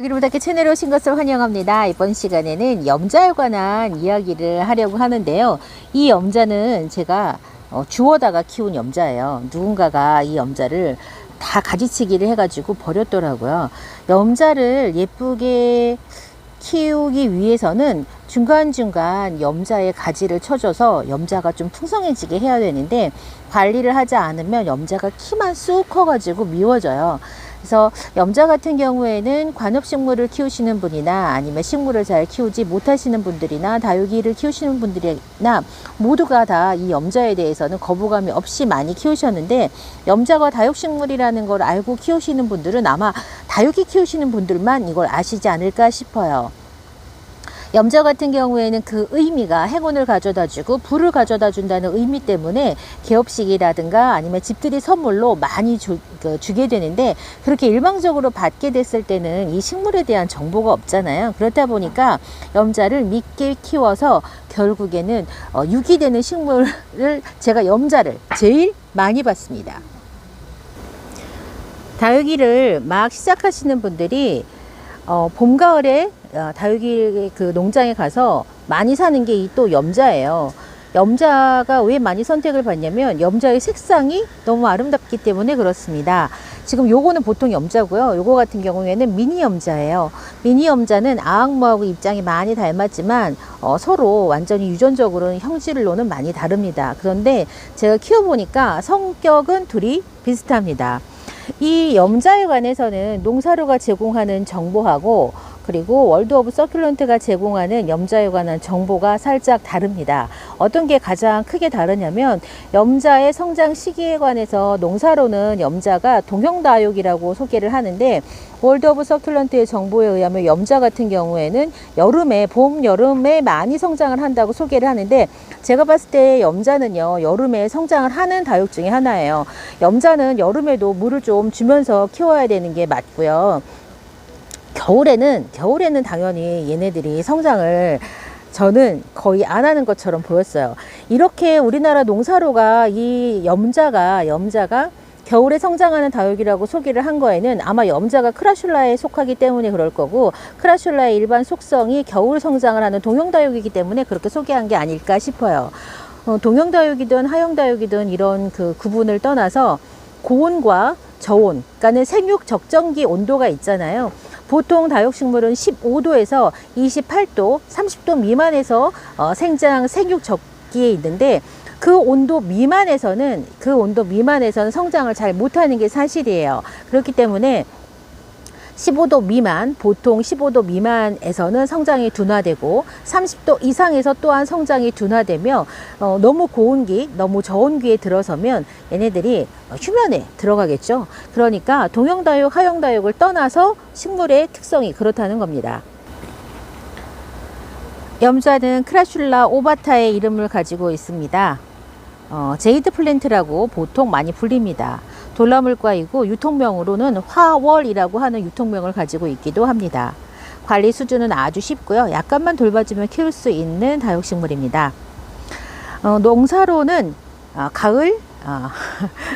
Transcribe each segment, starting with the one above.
여러분께 채널에 오신 것을 환영합니다. 이번 시간에는 염자에 관한 이야기를 하려고 하는데요. 이 염자는 제가 주워다가 키운 염자예요. 누군가가 이 염자를 다 가지치기를 해가지고 버렸더라고요. 염자를 예쁘게 키우기 위해서는 중간중간 염자의 가지를 쳐줘서 염자가 좀 풍성해지게 해야 되는데, 관리를 하지 않으면 염자가 키만 쑥 커가지고 미워져요. 그래서 염자 같은 경우에는 관엽식물을 키우시는 분이나 아니면 식물을 잘 키우지 못하시는 분들이나 다육이를 키우시는 분들이나 모두가 다 이 염자에 대해서는 거부감이 없이 많이 키우셨는데, 염자가 다육식물이라는 걸 알고 키우시는 분들은 아마 다육이 키우시는 분들만 이걸 아시지 않을까 싶어요. 염자 같은 경우에는 그 의미가 행운을 가져다 주고 불을 가져다 준다는 의미 때문에 개업식이라든가 아니면 집들이 선물로 많이 주게 되는데, 그렇게 일방적으로 받게 됐을 때는 이 식물에 대한 정보가 없잖아요. 그렇다 보니까 염자를 믿게 키워서 결국에는 유기되는 식물을 제가 염자를 제일 많이 봤습니다. 다육이를 막 시작하시는 분들이 봄, 가을에 다육이 그 농장에 가서 많이 사는 게 이 또 염자예요. 염자가 왜 많이 선택을 받냐면 염자의 색상이 너무 아름답기 때문에 그렇습니다. 지금 요거는 보통 염자고요. 요거 같은 경우에는 미니 염자예요. 미니 염자는 아악모하고 입장이 많이 닮았지만 서로 완전히 유전적으로는 형질로는 많이 다릅니다. 그런데 제가 키워보니까 성격은 둘이 비슷합니다. 이 염자에 관해서는 농사료가 제공하는 정보하고 그리고 월드 오브 서큘런트가 제공하는 염자에 관한 정보가 살짝 다릅니다. 어떤 게 가장 크게 다르냐면, 염자의 성장 시기에 관해서 농사로는 염자가 동형다육이라고 소개를 하는데, 월드 오브 서큘런트의 정보에 의하면 염자 같은 경우에는 여름에, 봄, 여름에 많이 성장을 한다고 소개를 하는데, 제가 봤을 때 염자는요, 여름에 성장을 하는 다육 중에 하나예요. 염자는 여름에도 물을 좀 주면서 키워야 되는 게 맞고요. 겨울에는 당연히 얘네들이 성장을 저는 거의 안 하는 것처럼 보였어요. 이렇게 우리나라 농사로가 이 염자가 겨울에 성장하는 다육이라고 소개를 한 거에는 아마 염자가 크라슐라에 속하기 때문에 그럴 거고, 크라슐라의 일반 속성이 겨울 성장을 하는 동형다육이기 때문에 그렇게 소개한 게 아닐까 싶어요. 동형다육이든 하형다육이든 이런 그 구분을 떠나서 고온과 저온, 그러니까 생육 적정기 온도가 있잖아요. 보통 다육식물은 15도에서 28도, 30도 미만에서 생육 적기에 있는데, 그 온도 미만에서는 성장을 잘 못하는 게 사실이에요. 그렇기 때문에 15도 미만, 보통 15도 미만에서는 성장이 둔화되고 30도 이상에서 또한 성장이 둔화되며 너무 고온기, 너무 저온기에 들어서면 얘네들이 휴면에 들어가겠죠. 그러니까 동형다육, 하형다육을 떠나서 식물의 특성이 그렇다는 겁니다. 염자는 크라슐라 오바타의 이름을 가지고 있습니다. 제이드 플랜트라고 보통 많이 불립니다. 돌나물과이고 유통명으로는 화월이라고 하는 유통명을 가지고 있기도 합니다. 관리 수준은 아주 쉽고요. 약간만 돌봐주면 키울 수 있는 다육식물입니다. 농사로는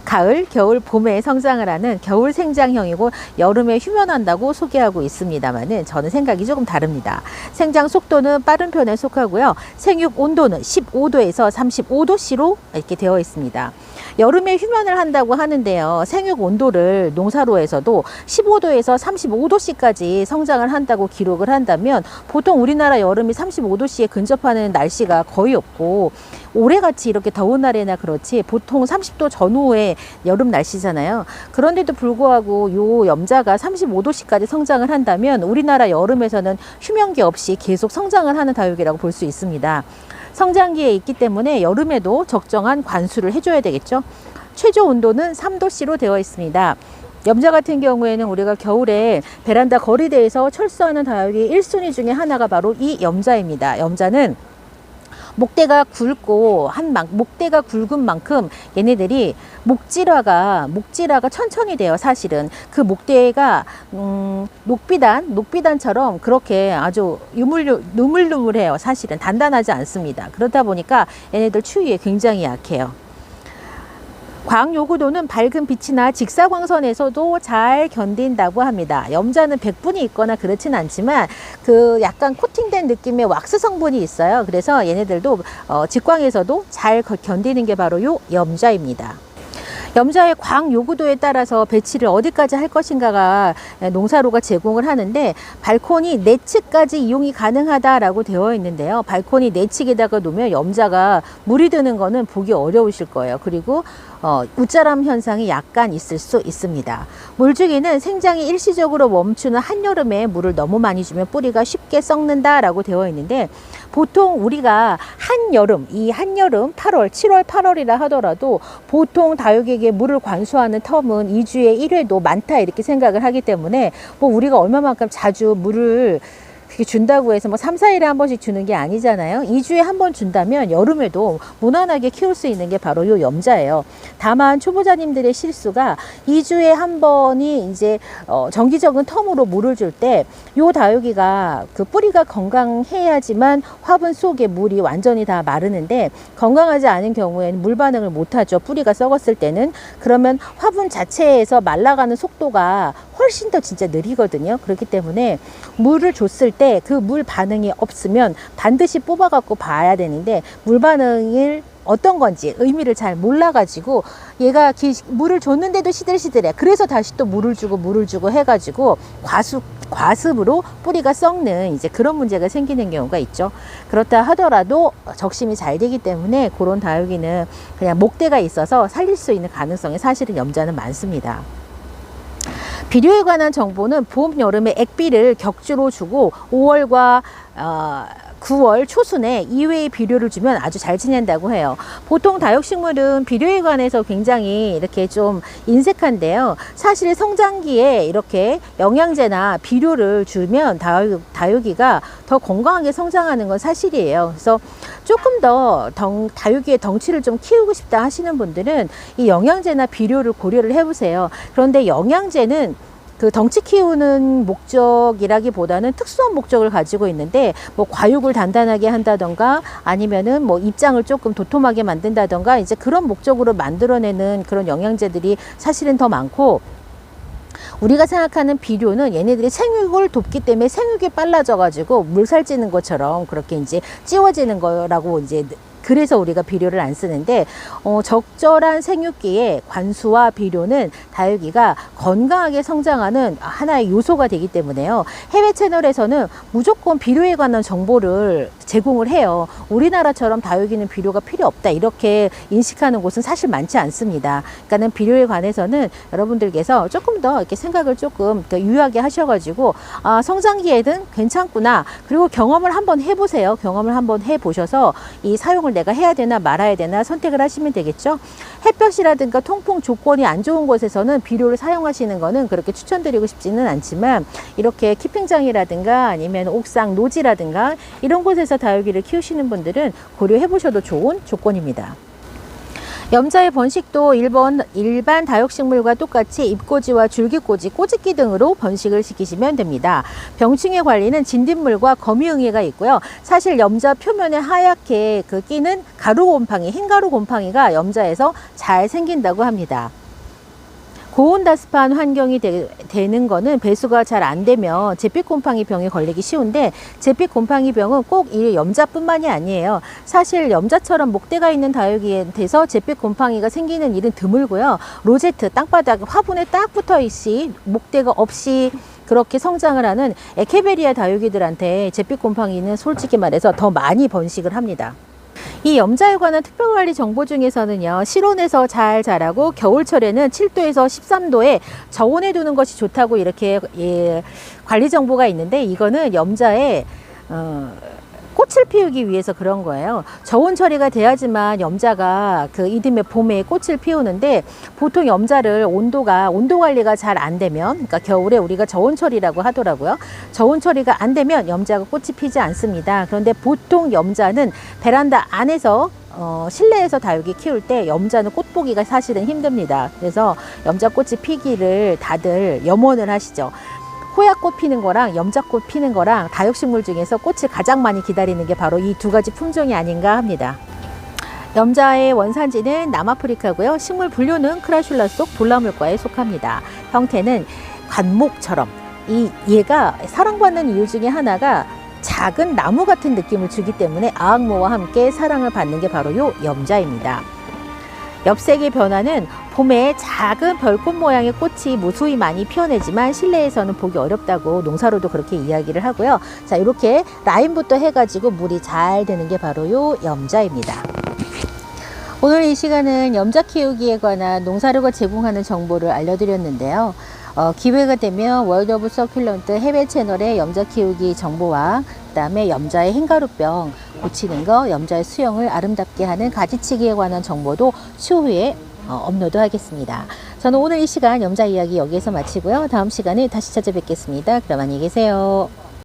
가을, 겨울, 봄에 성장을 하는 겨울 생장형이고 여름에 휴면한다고 소개하고 있습니다만은 저는 생각이 조금 다릅니다. 생장 속도는 빠른 편에 속하고요. 생육 온도는 15도에서 35도씨로 이렇게 되어 있습니다. 여름에 휴면을 한다고 하는데요. 생육 온도를 농사로에서도 15도에서 35도씨까지 성장을 한다고 기록을 한다면, 보통 우리나라 여름이 35도씨에 근접하는 날씨가 거의 없고, 올해같이 이렇게 더운 날에나 그렇지 보통 30도 전후의 여름 날씨잖아요. 그런데도 불구하고 요 염자가 35도씨까지 성장을 한다면 우리나라 여름에서는 휴면기 없이 계속 성장을 하는 다육이라고 볼 수 있습니다. 성장기에 있기 때문에 여름에도 적정한 관수를 해줘야 되겠죠. 최저 온도는 3도씨로 되어 있습니다. 염자 같은 경우에는 우리가 겨울에 베란다 거리대에서 철수하는 다육이 1순위 중에 하나가 바로 이 염자입니다. 염자는 목대가 목대가 굵은 만큼 얘네들이 목질화가 천천히 돼요. 사실은 그 목대가 녹비단처럼 그렇게 아주 누물누물해요. 사실은 단단하지 않습니다. 그렇다 보니까 얘네들 추위에 굉장히 약해요. 광요구도는 밝은 빛이나 직사광선에서도 잘 견딘다고 합니다. 염자는 백분이 있거나 그렇진 않지만 그 약간 코팅된 느낌의 왁스 성분이 있어요. 그래서 얘네들도 직광에서도 잘 견디는 게 바로 요 염자입니다. 염자의 광요구도에 따라서 배치를 어디까지 할 것인가가 농사로가 제공을 하는데, 발코니 내측까지 이용이 가능하다라고 되어 있는데요. 발코니 내측에다가 놓으면 염자가 물이 드는 거는 보기 어려우실 거예요. 그리고 웃자람 현상이 약간 있을 수 있습니다. 물주기는 생장이 일시적으로 멈추는 한여름에 물을 너무 많이 주면 뿌리가 쉽게 썩는다라고 되어 있는데, 보통 우리가 한여름, 이 한여름 8월, 7월, 8월이라 하더라도 보통 다육에게 물을 관수하는 텀은 2주에 1회도 많다 이렇게 생각을 하기 때문에, 뭐 우리가 얼마만큼 자주 물을 그렇게 준다고 해서 뭐 3, 4일에 한 번씩 주는 게 아니잖아요. 2주에 한 번 준다면 여름에도 무난하게 키울 수 있는 게 바로 요 염자예요. 다만 초보자님들의 실수가 2주에 한 번이 이제 정기적인 텀으로 물을 줄 때 요 다육이가 그 뿌리가 건강해야지만 화분 속에 물이 완전히 다 마르는데, 건강하지 않은 경우에는 물 반응을 못하죠. 뿌리가 썩었을 때는. 그러면 화분 자체에서 말라가는 속도가 훨씬 더 진짜 느리거든요. 그렇기 때문에 물을 줬을 때 그 물 반응이 없으면 반드시 뽑아 갖고 봐야 되는데, 물 반응을 어떤 건지 의미를 잘 몰라 가지고 얘가 물을 줬는데도 시들시들해. 그래서 다시 또 물을 주고 해가지고 과습으로 뿌리가 썩는 이제 그런 문제가 생기는 경우가 있죠. 그렇다 하더라도 적심이 잘 되기 때문에 그런 다육이는 그냥 목대가 있어서 살릴 수 있는 가능성이 사실은 염자는 많습니다. 비료에 관한 정보는 봄, 여름에 액비를 격주로 주고 5월과 9월 초순에 2회의 비료를 주면 아주 잘 지낸다고 해요. 보통 다육식물은 비료에 관해서 굉장히 이렇게 좀 인색한데요. 사실 성장기에 이렇게 영양제나 비료를 주면 다육이가 더 건강하게 성장하는 건 사실이에요. 그래서 조금 더 다육이의 덩치를 좀 키우고 싶다 하시는 분들은 이 영양제나 비료를 고려를 해보세요. 그런데 영양제는 그 덩치 키우는 목적이라기보다는 특수한 목적을 가지고 있는데, 뭐 과육을 단단하게 한다던가 아니면은 뭐 입장을 조금 도톰하게 만든다던가 이제 그런 목적으로 만들어내는 그런 영양제들이 사실은 더 많고, 우리가 생각하는 비료는 얘네들이 생육을 돕기 때문에 생육이 빨라져 가지고 물살 찌는 것처럼 그렇게 이제 찌워지는 거라고 이제, 그래서 우리가 비료를 안 쓰는데, 적절한 생육기에 관수와 비료는 다육이가 건강하게 성장하는 하나의 요소가 되기 때문에요. 해외 채널에서는 무조건 비료에 관한 정보를 제공을 해요. 우리나라처럼 다육이는 비료가 필요 없다 이렇게 인식하는 곳은 사실 많지 않습니다. 그러니까는 비료에 관해서는 여러분들께서 조금 더 이렇게 생각을 조금 더 유하게 하셔가지고, 성장기에는 괜찮구나. 그리고 경험을 한번 해보세요. 경험을 한번 해보셔서 이 사용을 내가 해야 되나 말아야 되나 선택을 하시면 되겠죠. 햇볕이라든가 통풍 조건이 안 좋은 곳에서는 비료를 사용하시는 거는 그렇게 추천드리고 싶지는 않지만, 이렇게 키핑장이라든가 아니면 옥상 노지라든가 이런 곳에서 다육이를 키우시는 분들은 고려해 보셔도 좋은 조건입니다. 염자의 번식도 일반 다육식물과 똑같이 잎꽂이와 줄기꽂이, 꼬집기 등으로 번식을 시키시면 됩니다. 병충해 관리는 진딧물과 거미응애가 있고요. 사실 염자 표면에 하얗게 끼는 가루곰팡이, 흰가루곰팡이가 염자에서 잘 생긴다고 합니다. 고온다습한 환경이 되는 거는 배수가 잘 안 되면 잿빛곰팡이 병에 걸리기 쉬운데, 잿빛곰팡이 병은 꼭 이 염자뿐만이 아니에요. 사실 염자처럼 목대가 있는 다육이한테서 잿빛곰팡이가 생기는 일은 드물고요. 로제트, 땅바닥, 화분에 딱 붙어 있이 목대가 없이 그렇게 성장을 하는 에케베리아 다육이들한테 잿빛곰팡이는 솔직히 말해서 더 많이 번식을 합니다. 이 염자에 관한 특별관리 정보 중에서는요, 실온에서 잘 자라고 겨울철에는 7도에서 13도에 저온에 두는 것이 좋다고 이렇게 관리 정보가 있는데, 이거는 염자에 꽃을 피우기 위해서 그런 거예요. 저온 처리가 돼야지만 염자가 그 이듬해 봄에 꽃을 피우는데, 보통 염자를 온도 관리가 잘 안 되면, 그러니까 겨울에 우리가 저온 처리라고 하더라고요. 저온 처리가 안 되면 염자가 꽃이 피지 않습니다. 그런데 보통 염자는 베란다 안에서 실내에서 다육이 키울 때 염자는 꽃 보기가 사실은 힘듭니다. 그래서 염자꽃이 피기를 다들 염원을 하시죠. 호야꽃 피는 거랑 염자꽃 피는 거랑 다육식물 중에서 꽃을 가장 많이 기다리는 게 바로 이 두 가지 품종이 아닌가 합니다. 염자의 원산지는 남아프리카고요. 식물 분류는 크라슐라 속 돌나물과에 속합니다. 형태는 관목처럼 얘가 사랑받는 이유 중에 하나가 작은 나무 같은 느낌을 주기 때문에 아악모와 함께 사랑을 받는 게 바로 요 염자입니다. 엽색의 변화는 봄에 작은 별꽃 모양의 꽃이 무수히 많이 피어내지만 실내에서는 보기 어렵다고 농사로도 그렇게 이야기를 하고요. 자, 이렇게 라인부터 해가지고 물이 잘 되는 게 바로 요 염자입니다. 오늘 이 시간은 염자 키우기에 관한 농사료가 제공하는 정보를 알려드렸는데요. 기회가 되면 월드 오브 서큘런트 해외 채널의 염자 키우기 정보와 그다음에 염자의 흰가루병 고치는 거, 염자의 수영을 아름답게 하는 가지치기에 관한 정보도 추후에 업로드하겠습니다. 저는 오늘 이 시간 염자 이야기 여기에서 마치고요. 다음 시간에 다시 찾아뵙겠습니다. 그럼 안녕히 계세요.